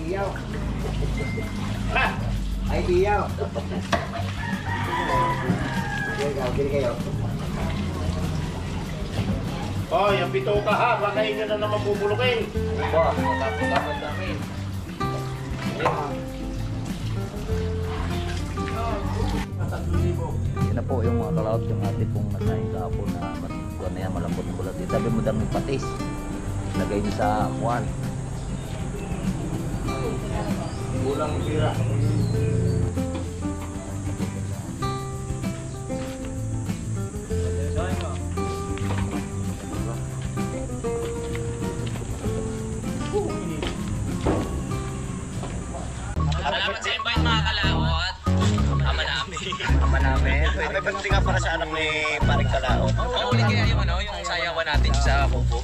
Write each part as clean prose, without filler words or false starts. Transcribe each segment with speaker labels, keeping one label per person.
Speaker 1: iyaw. Ay, iyaw. Gini kayo.
Speaker 2: Oh, yung pito ka ha, baka inyo na naman bubulukin.
Speaker 1: Ba, matapos-tapos namin.
Speaker 3: Yan na po yung mga kalaot yung ating pong nasahin kahapon na kuha na yan, malambot ng kulat. Sabi mo dang patis. Lagay niyo sa kuwan.
Speaker 2: Kulang tira.
Speaker 4: Salamat sa invite mga kalawot. Ama namin.
Speaker 2: May birthday nga para sa anak ni Paring Kalao.
Speaker 4: Ulit kaya yung yung sayawan natin sa kubo.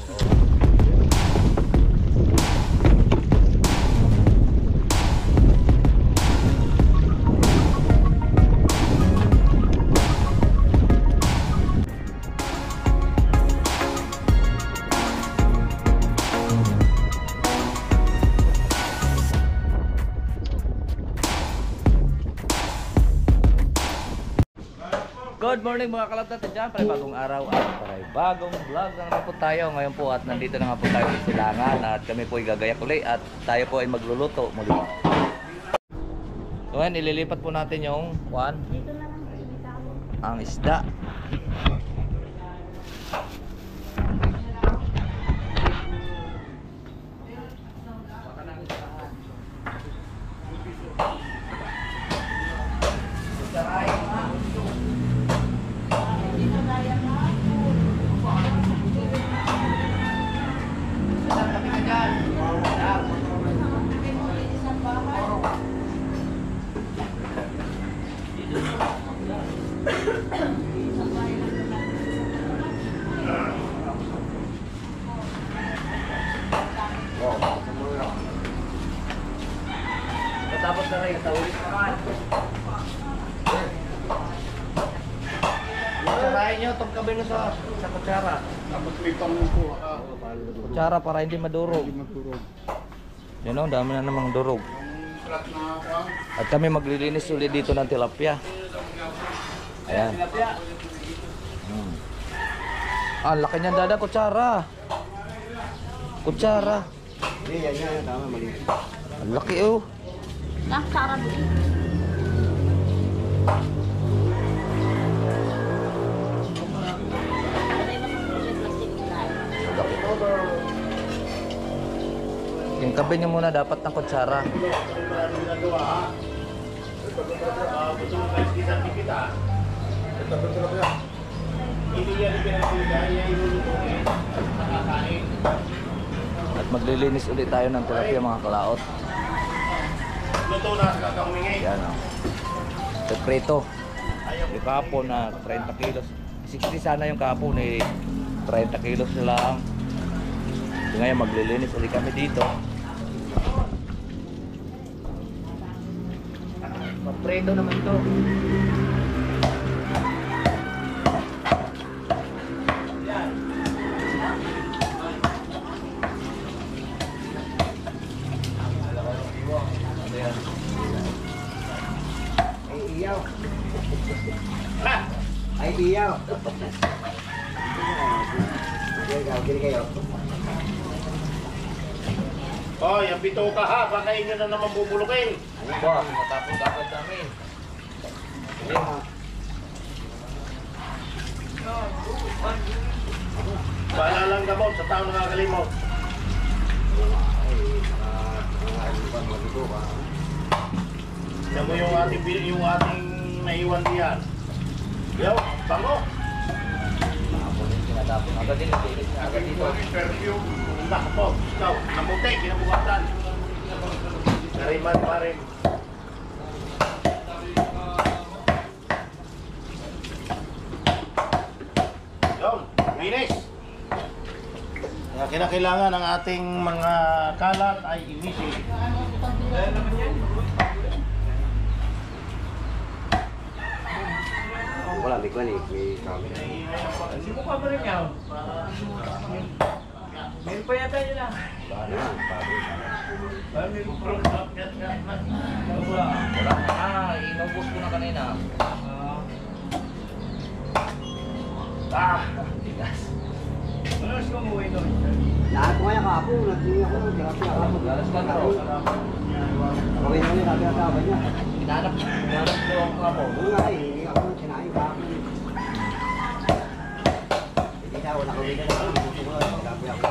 Speaker 3: Good morning mga kalab natin dyan. Bagong araw at bagong vlog na naman po tayo. Ngayon po at nandito na nga po tayo sa Silangan at kami po ay gagayak ulit at tayo po ay magluluto muli. So ngayon ililipat po natin yung ang isda. Tapos na rin, tawid naman. Kutsarahin nyo, tungkabin nyo sa kutsara.
Speaker 2: Tapos may pamuko.
Speaker 3: Kutsara para hindi madurog. Yan o, dami na namang durog. At kami maglilinis ulit dito ng tilapia. Ayan. Ah, laki niyan dada, kutsara. Kutsara.
Speaker 1: Hindi, yan. Tama, mali.
Speaker 3: Ang laki oh.
Speaker 5: Sarap din.
Speaker 3: Yung kabi niyo muna dapat ng kutsara. At maglilinis ulit tayo ng tilapia mga kalaot.
Speaker 2: Luto na sa kakamingi.
Speaker 3: Yan o. Prito. Yung kahapon na 30 kilos. 60 sana yung kahapon eh. 30 kilos na lang. Ngayon maglilinis ulit kami dito. Prito naman to.
Speaker 1: Ay, iyaw. Ay, iyaw. Gini kayo.
Speaker 2: Oh, yung pito ka ha, baka inyo na naman bubulukin.
Speaker 3: Ba, matapos-tapos namin.
Speaker 2: Bahala lang gamot sa tao nakakalimot. Yan mo yung ating naiwan diyan. Yo, bango.
Speaker 3: Tinatapon. Agad din, agad dito.
Speaker 2: Perfume. Nakpo, ikaw, namuti, kinabukasan. Nariman pa rin. Yun, finish. Kaya kinakailangan ng ating mga kalat ay inisi.
Speaker 1: Wala, may kwan eh. May camera.
Speaker 4: Hindi mo pa ba rin yan? Meron pa yata yun ah.
Speaker 3: Wala na.
Speaker 2: Wala.
Speaker 3: Wala na. Inubos ko na kanina. Tigas.
Speaker 1: Lahat ko kaya kapo, nagtingi ako, grabe ako.
Speaker 3: Galas ka na ro.
Speaker 1: Kawin mo yun, sabi ang sabi niya.
Speaker 3: Hinanap ko ang kapo.
Speaker 1: Oo nga eh, hindi ako sinayin ka ako. Hindi na, wala kawin na ako, gusto ko lang, grabe ako.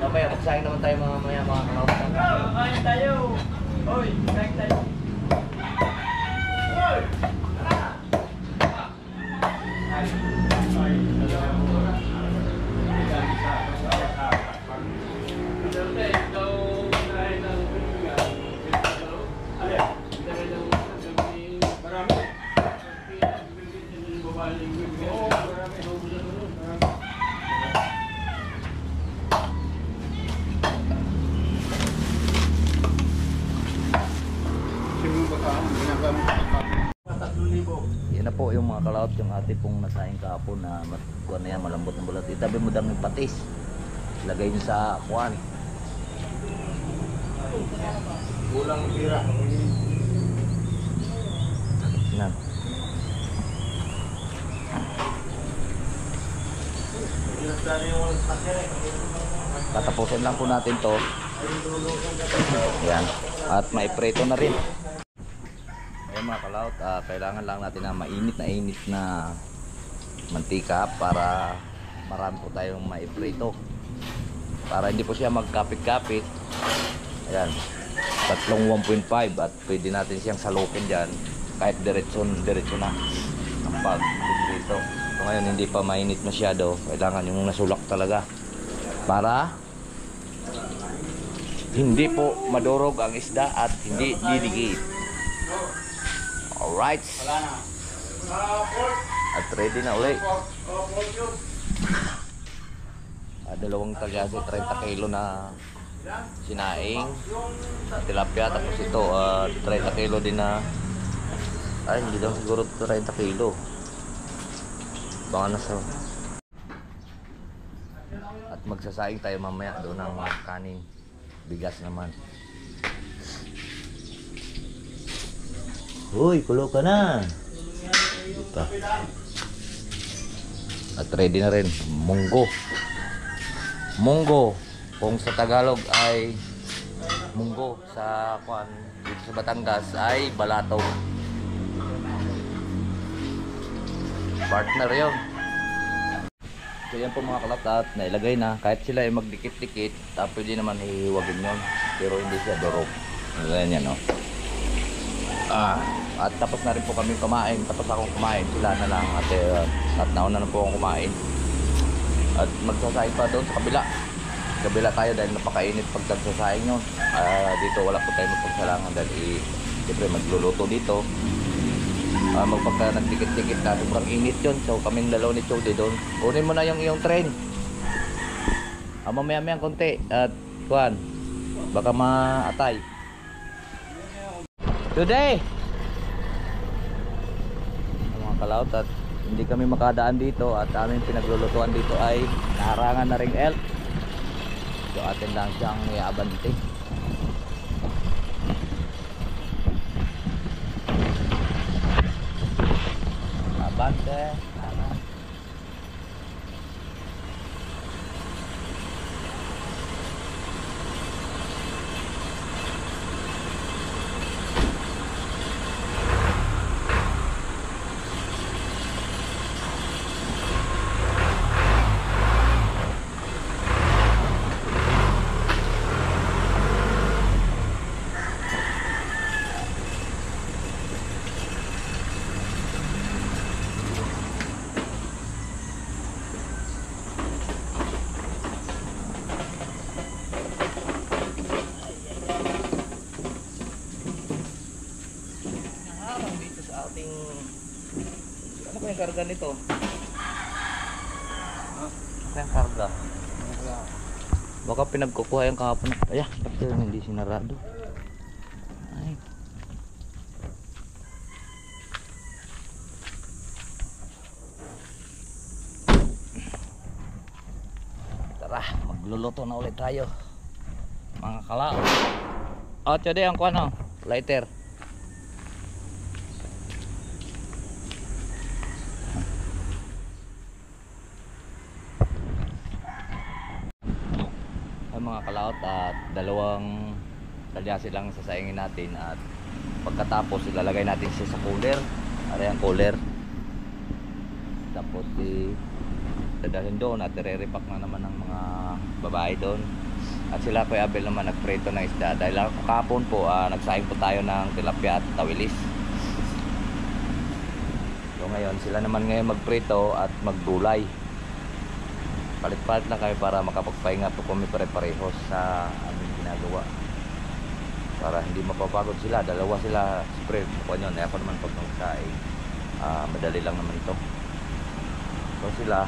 Speaker 3: Mamaya, magsahin naman tayo mga kalautan.
Speaker 2: Kain tayo. Oy, kain tayo.
Speaker 3: Yan na po yung mga kalaot, yung ate pong nasahin kahapon na kuha na yan, malambot ng bulat. Itabi mo daming patis. Lagay nyo sa kuwan.
Speaker 2: Kulang tira.
Speaker 3: Yan. Tatapusin lang po natin to. Yan. At may preto na rin. Ayan mga kalaot, kailangan lang natin na mainit na mantika para marami po tayong maiprito. Para hindi po siya magkapit-kapit. Ayan. Tatlong 1.5 at pwede natin siyang salukin dyan kahit diretso na ang pag-prito. So ngayon hindi pa mainit masyado, kailangan yung nasulak talaga para hindi po madurog ang isda at hindi didikit. Alright. At ready na ulit. Dalawang tagasi 30 kilo na sinaing tilapia, tapos ito 30 kilo din na hindi daw siguro 30 kilo baka nasa. At magsasaing tayo mamaya doon ng kanin, bigas naman. Uy, kulo ka na. Dito. At ready na rin munggo. Munggo kung sa Tagalog ay munggo, sa dito sa Batangas ay balato. Partner yun. So yan po mga kalaptat, nailagay na. Kahit sila ay magdikit-dikit, pwede naman hihiwagin yun. Pero hindi siya durog. Ganyan yan, no? At tapos na rin po kami kumain. Tapos akong kumain, sila na lang. At nauna na po akong kumain. At magsasaing pa doon sa kabila. Kabila tayo dahil napakainit pag nagsasaing yun. Dito wala po tayo magpagsalangan dahil siyempre magluluto dito. Magpagka nagdikit-dikit na sobrang init yun, so kaming dalaw ni Chody doon. Kunin mo na yung iyong train, mamaya-maya konti at kuhan baka maatay. Today mga kalaot, at hindi kami makadaan dito at aming pinaglulutuan dito ay naharangan na ring elk, so atin lang siyang iabante. Bante. Ano yung karga nito? Ano yung karga? Baka pinagkukuha yung kahapon. Ayan, bakit hindi sinarado? Ay. Tara, magluluto na ulit tayo. Mga kalao. Oh, tiyade ang kuha no? Lighter. Mga kalaot at dalawang talyasi lang sasaingin natin at pagkatapos ilalagay natin siya sa cooler. Ari ang cooler. Tapos dadalhin doon at i-repack na naman ng mga babae doon. At sila Kuya Abel naman nagprito ng isda dahil kahapon po nagsaing po tayo ng tilapia at tawilis. So ngayon sila naman ngayon magprito at maggulay. Palit-palit lang kami para makapagpahinga po kami pare-parehos sa aming ginagawa. Para hindi mapapagod sila. Dalawa sila spread. Mukha nyo. Ako naman pag nagsaing. Madali lang naman ito. So sila,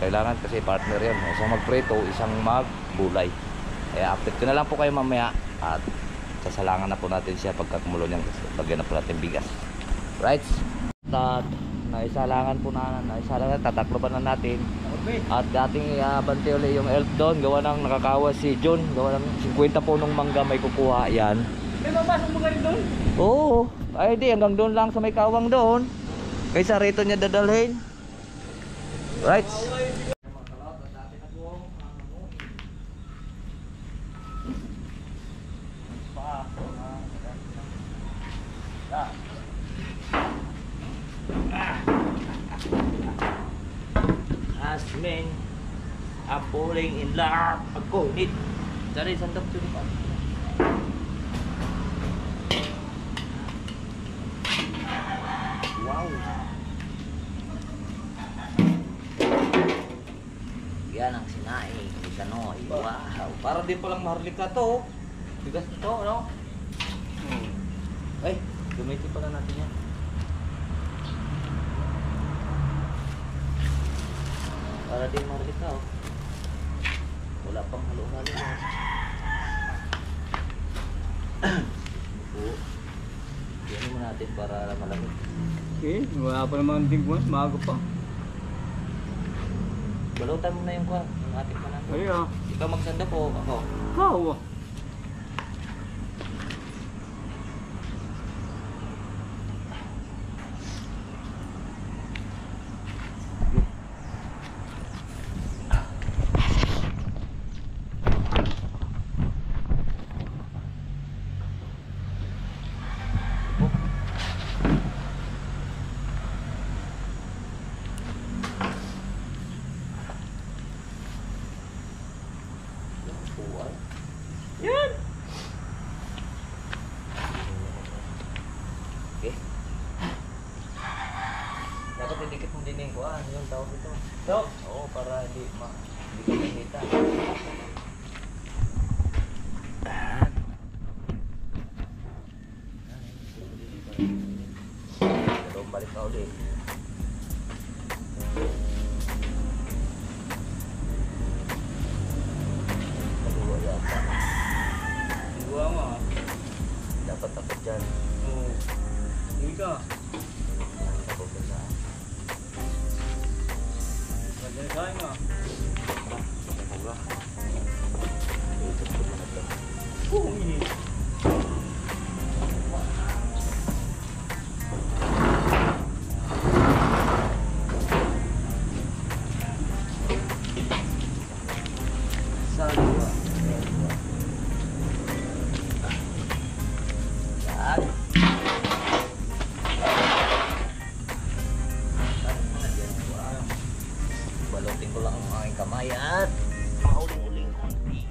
Speaker 3: kailangan kasi partner yan. Isang magprito, isang maggulay. Kaya update ko na lang po kayo mamaya. At sasalangan na po natin siya pagka kumulo niyang lagyan na po natin bigas. Right? At naisalangan po na. Tatakloban na natin. At dating bante ulit yung elf doon. Gawa ng nakakawa si John. Gawa ng 50 punong mangga may kukuha. Yan.
Speaker 4: May mabasok mo rin doon?
Speaker 3: Oo. Ay di hanggang doon lang sa may kawang doon. Kaysa rito niya dadalhin. Right. As men are falling in love. Ako, need. Dari sandok dito pa. Wow. Yan ang sinaing. Kanoy. Wow. Para din palang maharlika to. Bigas nito, ano? Ay, gamitin pala natin yan. Para din maharlika, oh. Wala pang halo-halo. Oo. Yan mo natin para malamig.
Speaker 6: Okay, wala pa naman din buwan, maaga pa.
Speaker 3: Balutan mo na yung kwa, yung ating panahon.
Speaker 6: Ay ah.
Speaker 3: Ikaw magsanda po, ako.
Speaker 6: How?
Speaker 3: Yan! Okay. Dapat didikit mo din yung kuha. Ano yung tawag ito?
Speaker 6: So,
Speaker 3: Oo, para hindi ka makita. Pero balik ka ulit. Kaliwa yata.
Speaker 6: gawa mo ah.
Speaker 3: Dapat takot dyan.
Speaker 6: Oo. Hindi ka.
Speaker 3: Takot ka sa
Speaker 6: Ganda na kain ah.
Speaker 3: Pura. Ikot ko na ito.
Speaker 6: Oo, ini.
Speaker 3: Sa dua. Yan. Balutin ko lang ang aking kamay at mauling-uling konti.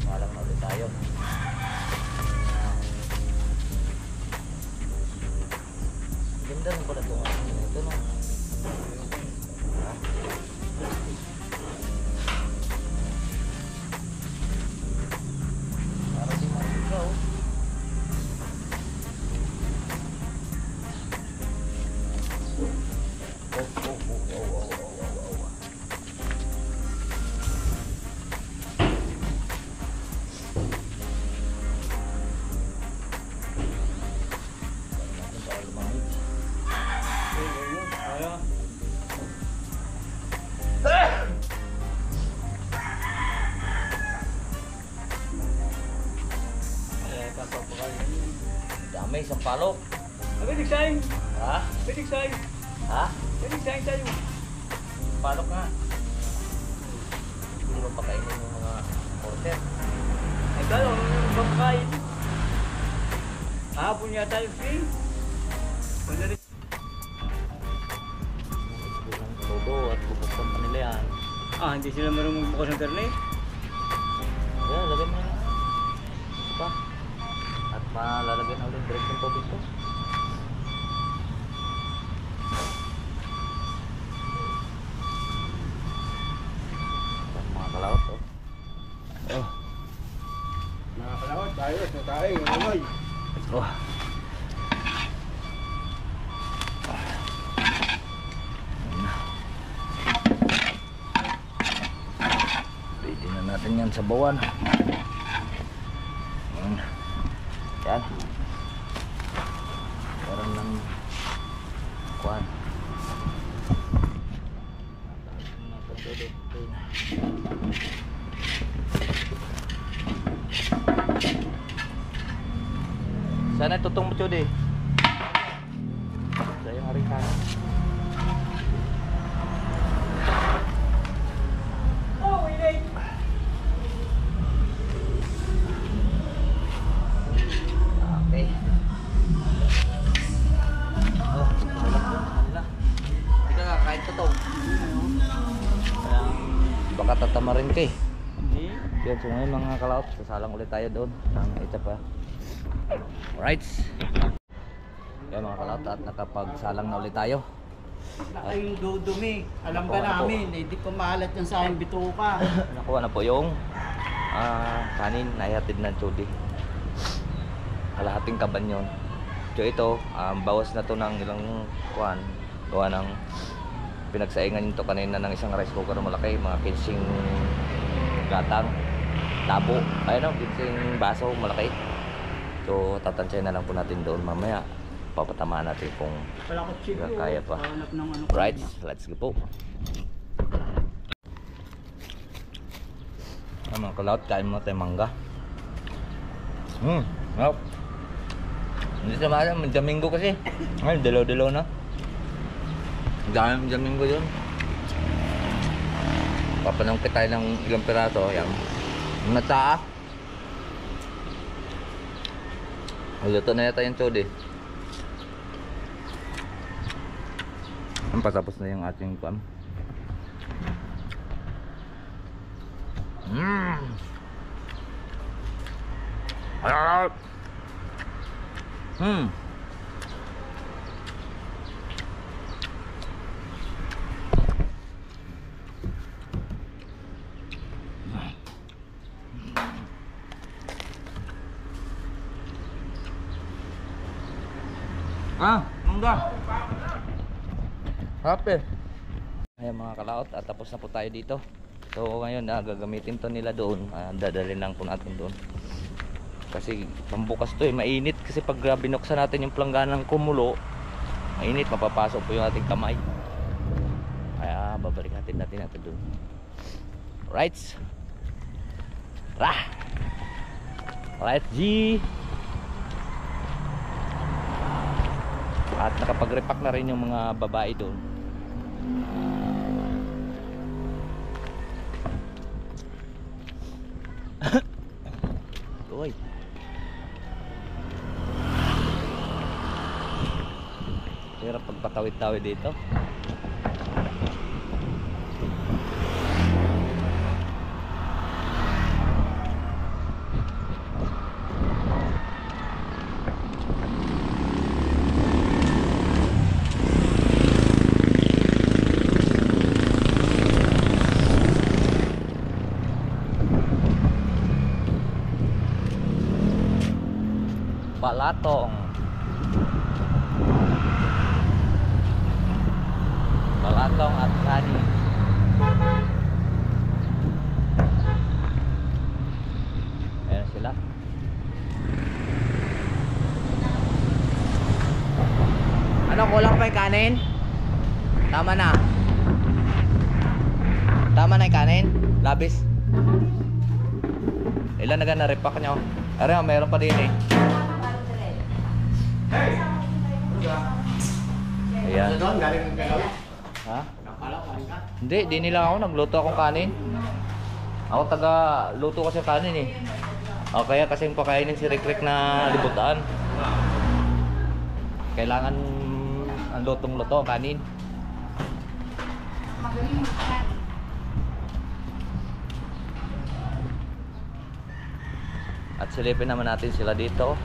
Speaker 3: Malang na ulit tayo. Ganda na pala ito. Ito no. Para di masigaw. isang palok.
Speaker 6: Pwede sayang.
Speaker 3: Ha?
Speaker 6: Pwede sayang.
Speaker 3: Ha?
Speaker 6: Pwede sayang tayo.
Speaker 3: Palok nga. Hindi mo pakainin yung mga order.
Speaker 6: Ay, gano'n, pagkain. Hapon niya tayo, free. Wala rin.
Speaker 3: Todo at bubuksan pa nila yan.
Speaker 6: Hindi sila marunong bukas ng karne.
Speaker 3: Yeah, lagyan mo na lang. Pa. At malalagyan na ulit direct yung tubig ko. Yan, mga kalawat oh. Oh.
Speaker 1: Nakakalawat tayo. So tayo. Uloy.
Speaker 3: Oh. Pwede na natin yan sa bawan. Yan. Meron ng kuhan. Sana tutong mo chudi. Saya hari sana.
Speaker 6: Oh, wait.
Speaker 3: Okay. Oh, wala. Hindi ka kakain tutong. Baka tatama rin ka eh.
Speaker 6: Hindi.
Speaker 3: Yan, so ngayon mga kalaot, sasalang ulit tayo doon ng isa pa. Alright. Yan mga kalaot, at nakapagsalang na ulit tayo.
Speaker 1: Ay, dudumi. Alam ba
Speaker 3: Nakuha na po.
Speaker 1: namin, hindi ko maalat yan sa aking bituka.
Speaker 3: Nakuha na po yung kanin na ihatid ng Chudi. Kalahating kaban yun. So ito, bawas na to ng ilang kuhan. Gawa ng pinagsaingan nito kanina ng isang rice cooker malaki, mga 15 gatang, tabo, ayun o, 15 baso malaki. So tatansyahin na lang po natin doon mamaya. Papatamaan natin kung kaya pa. Right, let's go po. Mga kalaot, kain mo tayo mangga. Wow. Hindi sa mga Domingo kasi. Ay, dilaw-dilaw na. Dami Domingo yun. Papanangkit tayo ng ilang piraso. Yan. Nata. Luto na yata yung chode. Patapos na yung ating pan. Alright. Mangga. Happy. Ayan mga kalaot, at tapos na po tayo dito. So ngayon gagamitin to nila doon. Dadalhin lang po natin doon. Kasi pambukas to eh, mainit kasi pag binuksan natin yung plangganang kumulo, mainit, mapapasok po yung ating kamay. Kaya babalik natin doon. Right. Right G. At nakapag-repack na rin yung mga babae doon. Uy. Hirap pagpatawid-tawid dito. Balatong at Rani. Ayan sila. Ano, kulang pa yung kanin? Tama na. Tama na yung kanin? Labis? Ilan na repack nyo? Meron pa din eh. Ayan.
Speaker 2: Doon, galing ng gagawin.
Speaker 3: Ha?
Speaker 2: Nakala ko, kain ka.
Speaker 3: Hindi, di nila ako. Nagluto akong kanin. Ako taga-luto kasi kanin eh. O kaya kasing pakainin si Rick na libutan. Kailangan ang lutong-luto ang kanin.
Speaker 5: Magaling magkakan.
Speaker 3: At silipin naman natin sila dito.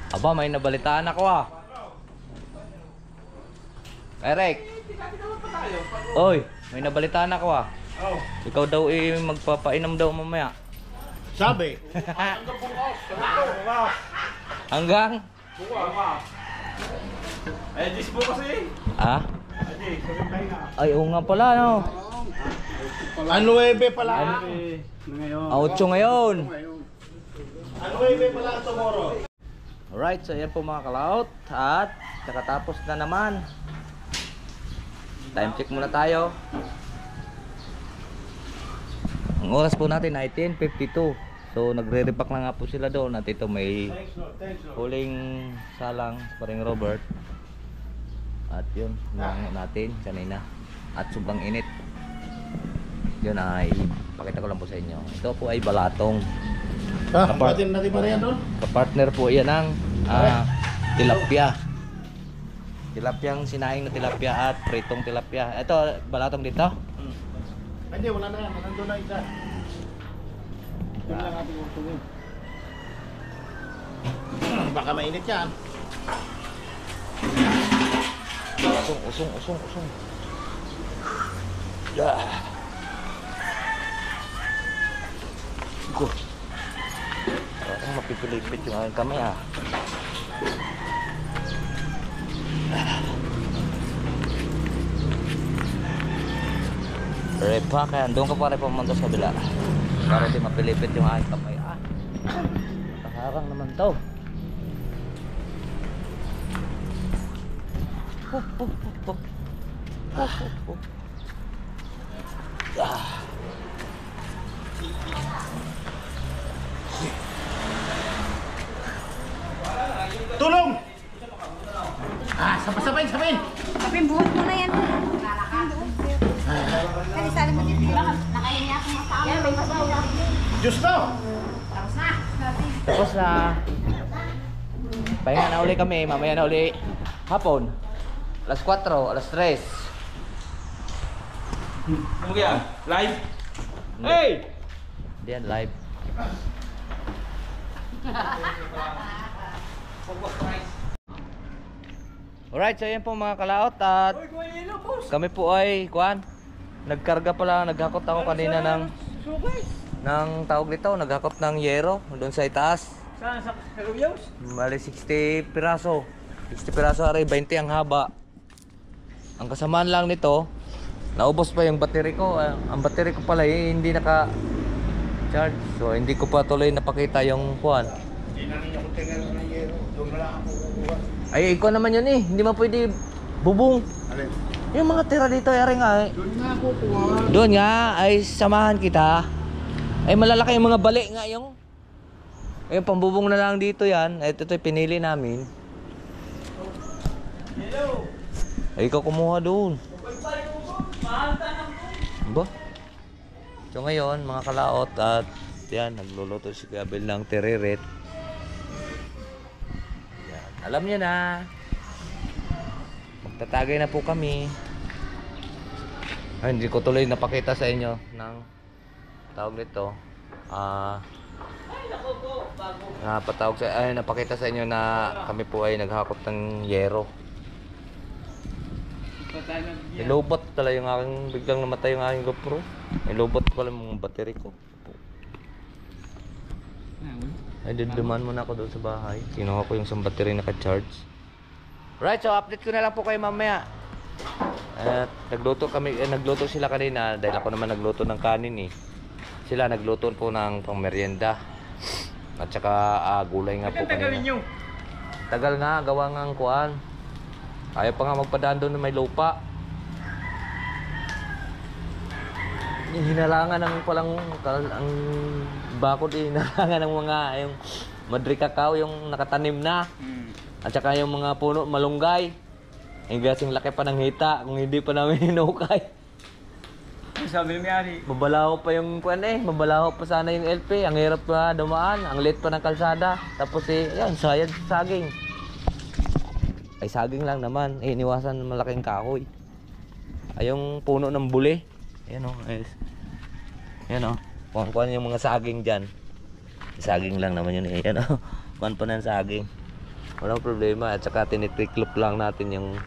Speaker 3: Aba, may nabalitaan ako ah. Eric. Oy, may nabalitaan ako ah.
Speaker 2: Oh.
Speaker 3: Ikaw daw magpapainom daw mamaya.
Speaker 2: Sabi.
Speaker 3: Hanggang?
Speaker 1: Eh, dis po kasi.
Speaker 3: Ah?
Speaker 2: Adi, sabi tayo nga.
Speaker 3: Ay, oo nga pala no.
Speaker 2: Ano ebe pala?
Speaker 1: Eh, ngayon.
Speaker 3: 8 ngayon.
Speaker 2: Ano ebe pala tomorrow?
Speaker 3: Alright, so yan po mga kalaot. At nakatapos na naman. Time check muna tayo. Ang oras po natin ay 10:52. So nagre-repack na nga po sila doon. At ito may huling salang pa ring Robert. At yun, nangango natin kanina. At sobrang init. Yun ay pakita ko lang po sa inyo. Ito po ay balatong.
Speaker 2: Ah, batin natin ba yan doon?
Speaker 3: Kapartner po yan ng tilapia. Tilapyang sinahing na tilapia at pritong tilapia. Ito, balatong dito.
Speaker 2: Hindi, wala na yan. Nandun na isa. Yun lang ating utungin. Baka mainit yan.
Speaker 3: Usong. Yeah. Go. Parang mapipilipit yung aking kamay ah. Repack yan. Doon ka pare pumunta sa kabila. Para di mapilipit yung aking kamay ah. Nakaharang naman to.
Speaker 2: Tulong! Ah, sabayin.
Speaker 5: Kapin buhat mo na yan. Kasi sali mo dito. Nakahinya ako masama. Yan, may masama.
Speaker 2: Diyos to!
Speaker 5: Tapos na.
Speaker 3: Tapos na. Pahinga na uli kami. Mamaya na uli hapon. Alas 4, alas 3.
Speaker 1: Ano kaya? Live? Hey!
Speaker 3: Hindi yan live. Alright, so yan po mga kalaot. At kami po ay nagkarga pala, naghakot ako kanina ng tawag nito, naghakot ng yero doon sa itaas.
Speaker 6: Saan? Sa Rubios?
Speaker 3: Bali 60 piraso. 60 piraso ari 20 ang haba. Ang kasamaan lang nito, naubos pa yung battery ko. Ang battery ko pala hindi naka-charge. So hindi ko pa tuloy napakita yung kuwan.
Speaker 2: Hindi na niya kung tingnan ng yero. Doon na lang ako kukuha.
Speaker 3: Ay, ikaw naman yun eh. Hindi man pwede bubong.
Speaker 2: Alin?
Speaker 3: Yung mga tira dito, yari nga eh.
Speaker 2: Doon nga kukuha.
Speaker 3: Doon nga, ay samahan kita. Ay malalaki yung mga bali nga yung. Ay pambubong na lang dito yan. Ito pinili namin. Ay ikaw kumuha doon. Ba? So ngayon, mga kalaot at yan, nagluluto si Gabel ng teriret. Yan. Alam niyo na. Magtatagay na po kami. Ay, hindi ko tuloy napakita sa inyo ng tawag nito. Napakita sa inyo na kami po ay naghakot ng yero. Nilobot pala yung aking, biglang namatay yung aking GoPro. Nilobot pala yung battery ko. Ay, duduman muna ako doon sa bahay. Kinuha ko yung isang battery naka-charge. Right, so update ko na lang po kayo mamaya. At nagluto sila kanina dahil ako naman nagluto ng kanin eh. Sila nagluto po ng pangmeryenda. At saka gulay nga po kanina. Tagal nga, gawa nga ang kuwan. Ayaw pa nga magpadaan doon na may lupa. hinalangan ng palang ang bakod hinalangan ng mga yung madri kakao yung nakatanim na. At saka yung mga puno malunggay. Ang gasing laki pa ng hita kung hindi pa namin hinukay.
Speaker 6: Sabi ni Ari.
Speaker 3: Mabalaho pa yung kuan mabalaho pa sana yung LP. Ang hirap pa dumaan, ang liit pa ng kalsada. Tapos yan, saging. Ay saging lang naman, iniwasan malaking kahoy. Ay yung puno ng buli. Ayan o, ayan o. Kuhan yung mga saging dyan. Saging lang naman yun eh. Ayan o, kuhan pa ng saging. Walang problema. At saka tinitiklop lang natin yung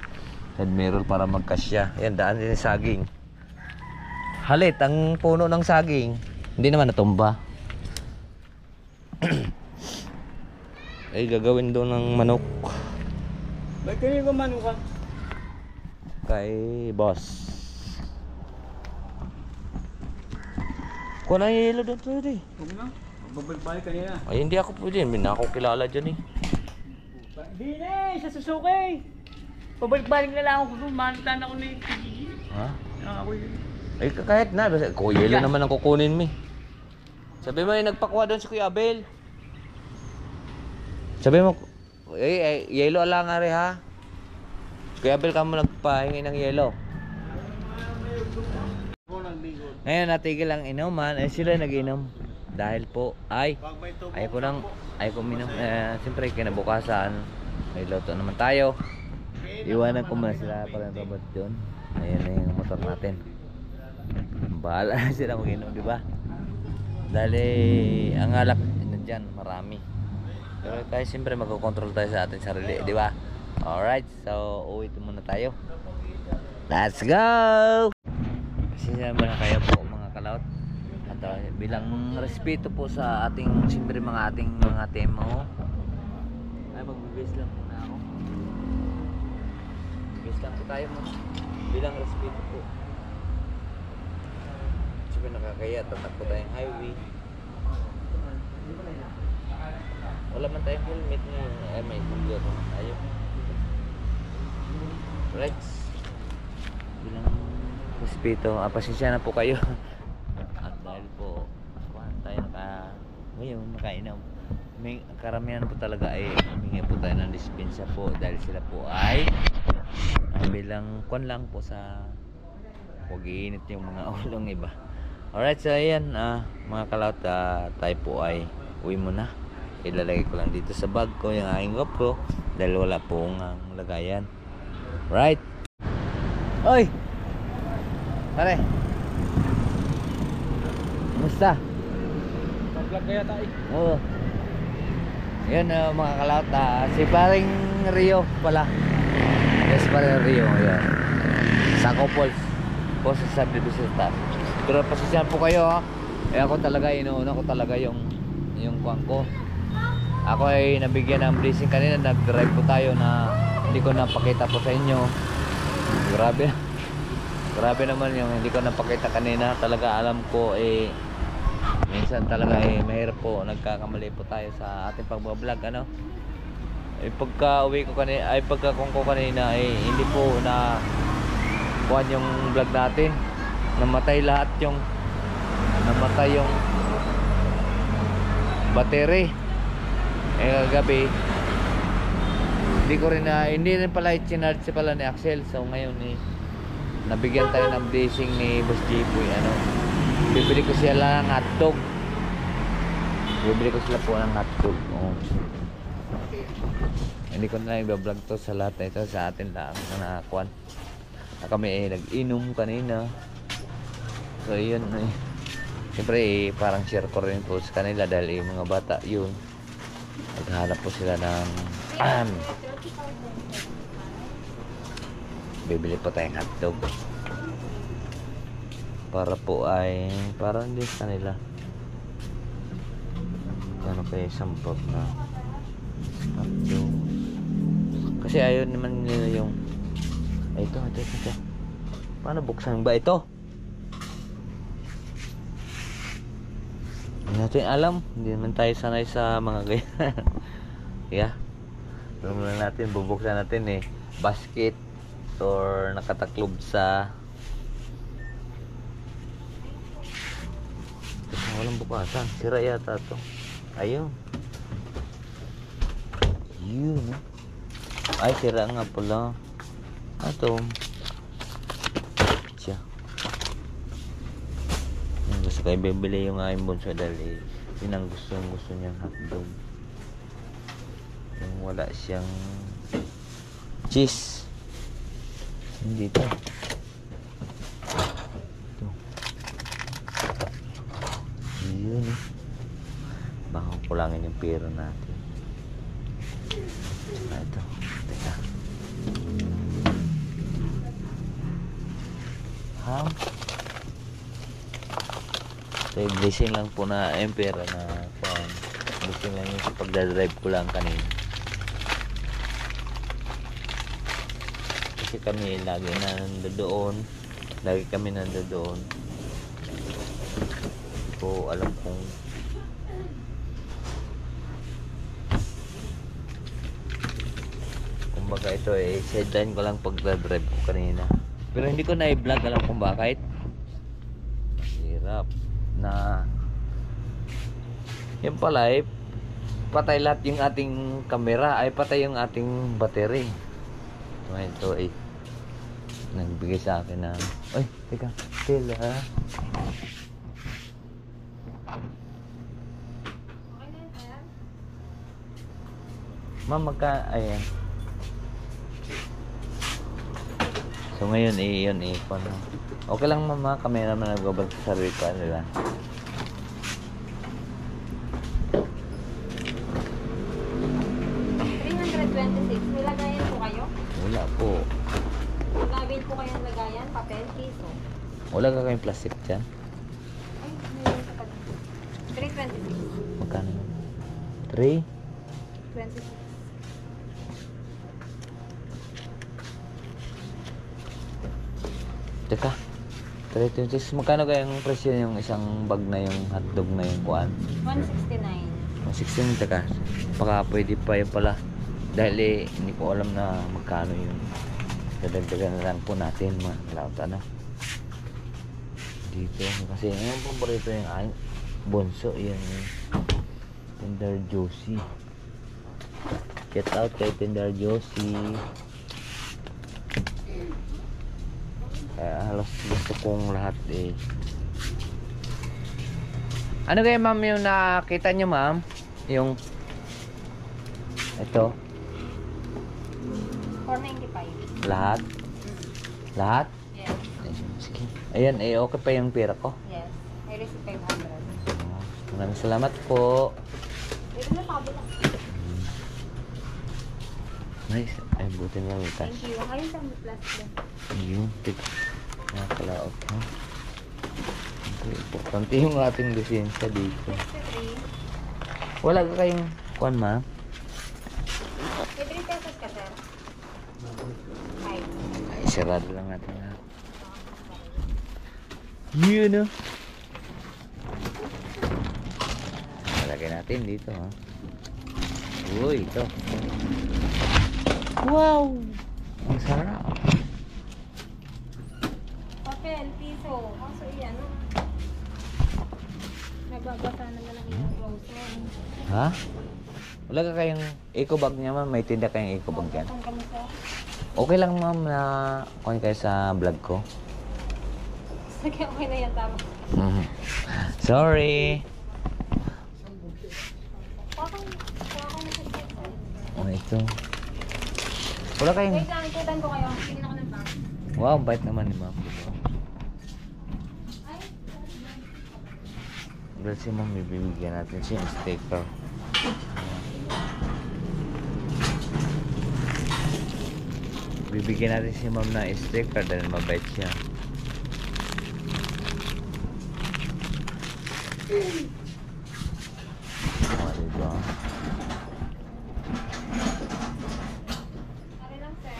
Speaker 3: head mirror para magkasya. Ayan, daan din yung saging. Halit, ang puno ng saging. Hindi naman natumba. Ay, gagawin doon ng manok.
Speaker 6: Ba't kayo kumanukan?
Speaker 3: Kay boss. Kuha na yung yelo doon pwede.
Speaker 6: Huwag na. Babalik kanina.
Speaker 3: Ay, hindi ako pwede. Hindi na ako kilala dyan eh.
Speaker 6: Hindi na sa Suzuki. Pabalik-balik na lang ako doon. Mahantan ako ni Gigi.
Speaker 3: Ha?
Speaker 6: Ako yun.
Speaker 3: Ay, kahit na. Kuya yelo naman ang kukunin mo eh. Sabi mo, nagpakuha doon si Kuya Abel. Sabi mo, yelo lang nga rin ha. Kuya Abel ka mo nagpahingi ng yelo. Ngayon natigil ang inuman, sila nag-inom. Dahil po ay ayaw ko minom. Siyempre kinabukasan may loto naman tayo. Iwanan ko muna sila para ng robot doon. Ayan na yung motor natin. Bahala na sila mag-inom, di ba? Dahil ang alak nandyan marami. Pero kaya siyempre magkocontrol tayo sa ating sarili, di ba? Alright, so uwi muna tayo. Let's go! Pasensya na kayo po mga kalaot. At bilang respeto po sa ating siyempre mga temo. Ay magbibis lang muna ako. Bibis lang po tayo mo. Bilang respeto po. Siyempre nakakaya, tatakbo tayong highway. Wala man tayong helmet ngayon. Ay may helmet naman tayo. Right. Bilang respeto, pasensya na po kayo. At dahil po tayo ngayon nakainom, may karamihan po talaga ay humingi po tayo ng dispensa po dahil sila po ay bilang kwan lang po sa huwag iinit yung mga ulong iba. Alright, so ayan mga kalaot, tayo po ay uwi muna. Ilalagay ko lang dito sa bag ko yung aking GoPro dahil wala pong lagayan. Right. Oy! Pare. Kumusta?
Speaker 6: Pag-vlog kaya tayo.
Speaker 3: Oo. Yun mga kalaot, si paring Rio pala. Yes, paring Rio. Yan. Sako Falls. Po sa subdivision taas. Pero pasisyan po kayo ha. Ako talaga, inuuna ko talaga yung kuwang ko. Ako ay nabigyan ng blessing kanina. Nag-drive po tayo na hindi ko napakita po sa inyo. Grabe naman yung hindi ko napakita kanina. Talaga alam ko minsan talaga mahirap po, nagkakamali po tayo sa ating pagbablog pagka uwi ko kanina pagkakong ko kanina hindi po na kuhan yung vlog natin. Namatay yung battery kagabi. Hindi rin pala i-charge pala ni Axel. So ngayon nabigyan tayo ng blessing ni Boss Jipoy. Bibili ko sila ng hotdog. Hindi ko na i-vlog to sa lahat na ito, sa atin lang na kuwan. Kami nag-inom kanina. So yun siyempre parang share ko rin po sa kanila dahil mga bata yun. Naghanap po sila ng bibili po tayong hotdog para po ay parang din sa kanila. Ano pa yung sampot na hotdog kasi ayaw naman nila yung ito. Paano buksan ba ito? Hindi natin alam. Hindi naman tayo sanay sa mga ganyan. Yeah. Alam na natin, bubuksan natin basket or nakataklob sa Walang bukasan. Sira yata to. Ayun. Yun. Ay, sira nga pala. Ito. Siya. Gusto kayo bibili yung aking bunso dahil yun ang gusto niyang hotdog. Yung wala siyang cheese. Hindi to. Ito. Yun. Baka kulangin yung pera natin. Ito. Teka. Ham. So, blessing lang po na yung pera na blessing lang yung pagdadrive ko lang kanina. Kasi kami lagi nandoon. Lagi kami nandoon. Hindi ko alam kung kumbaga ito sideline ko lang pagdadrive ko kanina. Pero hindi ko na i-vlog, alam kung bakit. Hirap na yan pala patay lahat yung ating camera, ay patay yung ating battery. So ito nagbigay sa akin na teka, tila ma'am ayan. So ngayon yun okay lang mama, kami naman nagbabag sa sarili ko nila.
Speaker 5: May lagayan po kayo?
Speaker 3: Wala po.
Speaker 5: Nabili po kayo ng lagayan, papel, piso.
Speaker 3: Wala ka kayong plastic dyan?
Speaker 5: Ay, mayroon sa pala. 326.
Speaker 3: Magkano? 3?
Speaker 5: 26.
Speaker 3: Teka, 326. Magkano kayang presyo yung isang bag na yung hotdog na yung kuan?
Speaker 5: 169.
Speaker 3: 116. Teka, baka pwede pa yun pala. Dahil hindi ko alam na magkano yun. Dadagdagan na lang po natin mga kalauta na. Dito. Kasi yung paborito yung bonso. Yan yung Tender Josie. Get out kay Tender Josie. Kaya halos gusto kong lahat Ano kaya ma'am yung nakita nyo ma'am? Yung ito
Speaker 5: 495.
Speaker 3: lahat? Lahat?
Speaker 5: Yes.
Speaker 3: Sige. Ayan okay pa yung pera ko.
Speaker 5: Yes. May receipt 500.
Speaker 3: Maraming salamat po.
Speaker 5: Dito na sa kabila.
Speaker 3: Nice. Ay buti na lang ito.
Speaker 5: Thank you. Ayun sa plastic.
Speaker 3: Ayun. Nakakalaot mo. Importante yung ating lisensya dito.
Speaker 5: 63.
Speaker 3: Wala ka kayong kuan ma'am?
Speaker 5: May 3 pesos ka, sir? 5.
Speaker 3: Ay sarado lang natin lahat. Yun Malagay natin dito ha. Uy ito. Wow! Ang sarap.
Speaker 5: Papel, piso. Kaso yan. Nagbabasa naman ang iyong browser.
Speaker 3: Ha? Wala ka kayong eco bag niya ma'am? May tinda kayong eco bag yan?
Speaker 5: Saan kami, sir?
Speaker 3: Okay lang ma'am na kunin kayo sa vlog ko.
Speaker 5: Sige, okay na yan. Tama.
Speaker 3: Sorry.
Speaker 5: Pakang na sa sir.
Speaker 3: Oh, ito. Wala kayong...
Speaker 5: Wait lang, ikutan ko kayo. Tingin ako ng bank.
Speaker 3: Wow, bait naman ni ma'am.
Speaker 5: Ay,
Speaker 3: Dahil si ma'am, bibigyan natin siya yung sticker. Bibigyan natin si ma'am na sticker dahil mabait siya. Diba?
Speaker 5: sorry lang, sir.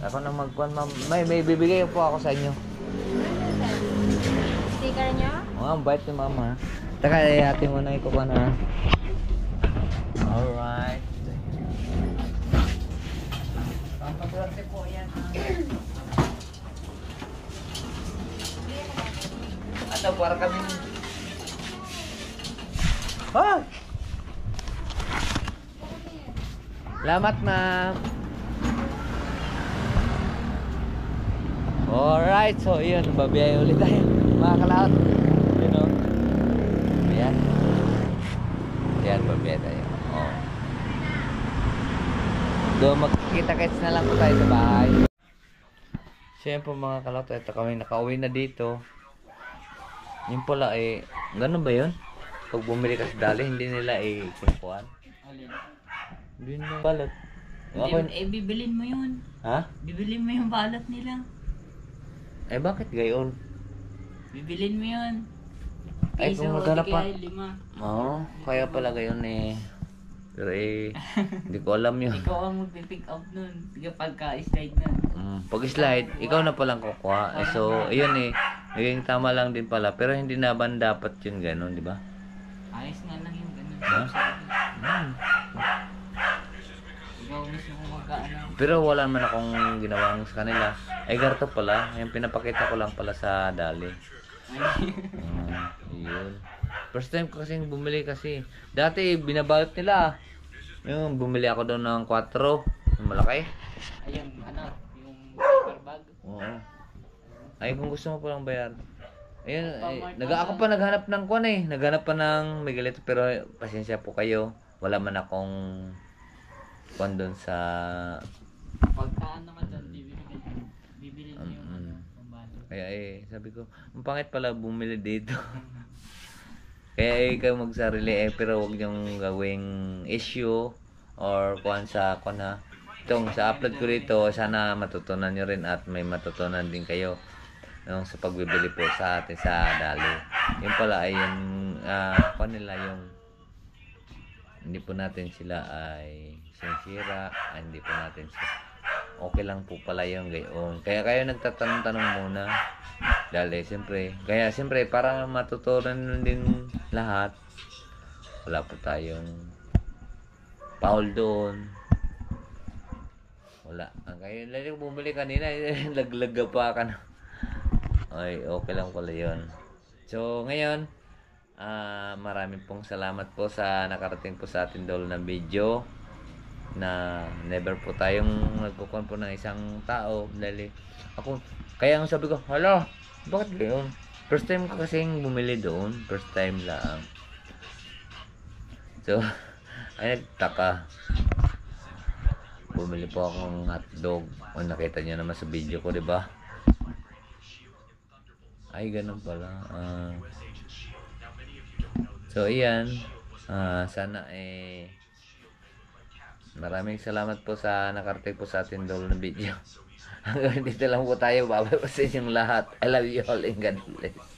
Speaker 3: Ako na magkuhan ma'am. May bibigay po ako sa inyo.
Speaker 5: Sticker niyo?
Speaker 3: Oh, ang bait ni ma'am ha. Taka, atin mo na ikukuha na. Alright. Pampagurante po yan ha. At para kami. Oh! Salamat, ma'am. Alright, so yun, babiyay ulit tayo. Mga kalaot. You know? Ayan. Ayan, babiyay tayo. Oh. Doon magkita-kits na lang po tayo sa bahay. Siyempre mga kalaot, ito kami nakauwi na dito. Yung pala ganun ba yun? Pag bumili ka sa dali, hindi nila kukuhan.
Speaker 6: Alin?
Speaker 3: Hindi na balot.
Speaker 6: Bibilin mo yun.
Speaker 3: Ha?
Speaker 6: Bibilin mo yung balat nila.
Speaker 3: Bakit gayon?
Speaker 6: Bibilin mo yun.
Speaker 3: Kung maghanap pa.
Speaker 6: 5.
Speaker 3: Oo, kaya pala gayon Pero hindi ko alam yun.
Speaker 6: Ikaw ang magpipick up nun. Kapag ka-slide nun.
Speaker 3: Pag slide, ikaw na palang kukuha. So, yun naging tama lang din pala. Pero hindi naman dapat yun ganon, di ba?
Speaker 6: Ayos nga lang yung ganun.
Speaker 3: Ha?
Speaker 6: Ikaw mismo kung magkaano.
Speaker 3: Pero wala man akong ginawang sa kanila. Garto pala. Yung pinapakita ko lang pala sa dali. Yun. First time ko kasing bumili kasi. Dati binabalot nila. Yung bumili ako doon ng 4. Yung malaki.
Speaker 6: Ayun, yung paper bag.
Speaker 3: Oo. Kung gusto mo palang bayar. Ayun, ako pa naghanap ng kuwan Naghanap pa ng Miguelito pero pasensya po kayo. Wala man akong kuwan doon sa
Speaker 6: Pagkaan naman doon, bibili niyo yung pambalot.
Speaker 3: Kaya sabi ko, ang pangit pala bumili dito. Kaya ikaw magsarili pero wag niyong gawing issue or kuwan sa kuwan itong sa upload ko dito, sana matutunan nyo rin at may matutunan din kayo sa pagbibili po sa atin sa dali. Yung pala ay yung kuwan nila yung hindi po natin sila ay sinisira, hindi po natin sila okay lang po pala yung gayon. Kaya kayo nagtatanong-tanong muna. Dali, siyempre. Kaya siyempre, para matutunan din lahat, wala po tayong Paul doon. Wala. Kaya lalo bumili kanina, laglaga pa ka na. Ay, okay lang pala yun. So, ngayon, maraming pong salamat po sa nakarating po sa atin doon ng video. Na never po tayong nagkukuhan po ng isang tao dahil ako kaya ang sabi ko hala bakit gayon first time ko kasing bumili doon first time lang so ay nagtaka bumili po akong hotdog nakita niyo naman sa video ko diba ay ganun pala so iyan sana maraming salamat po sa nakarating po sa atin doon ng video. Hanggang dito lang po tayo. Babay po sa inyong lahat. I love you all and God bless.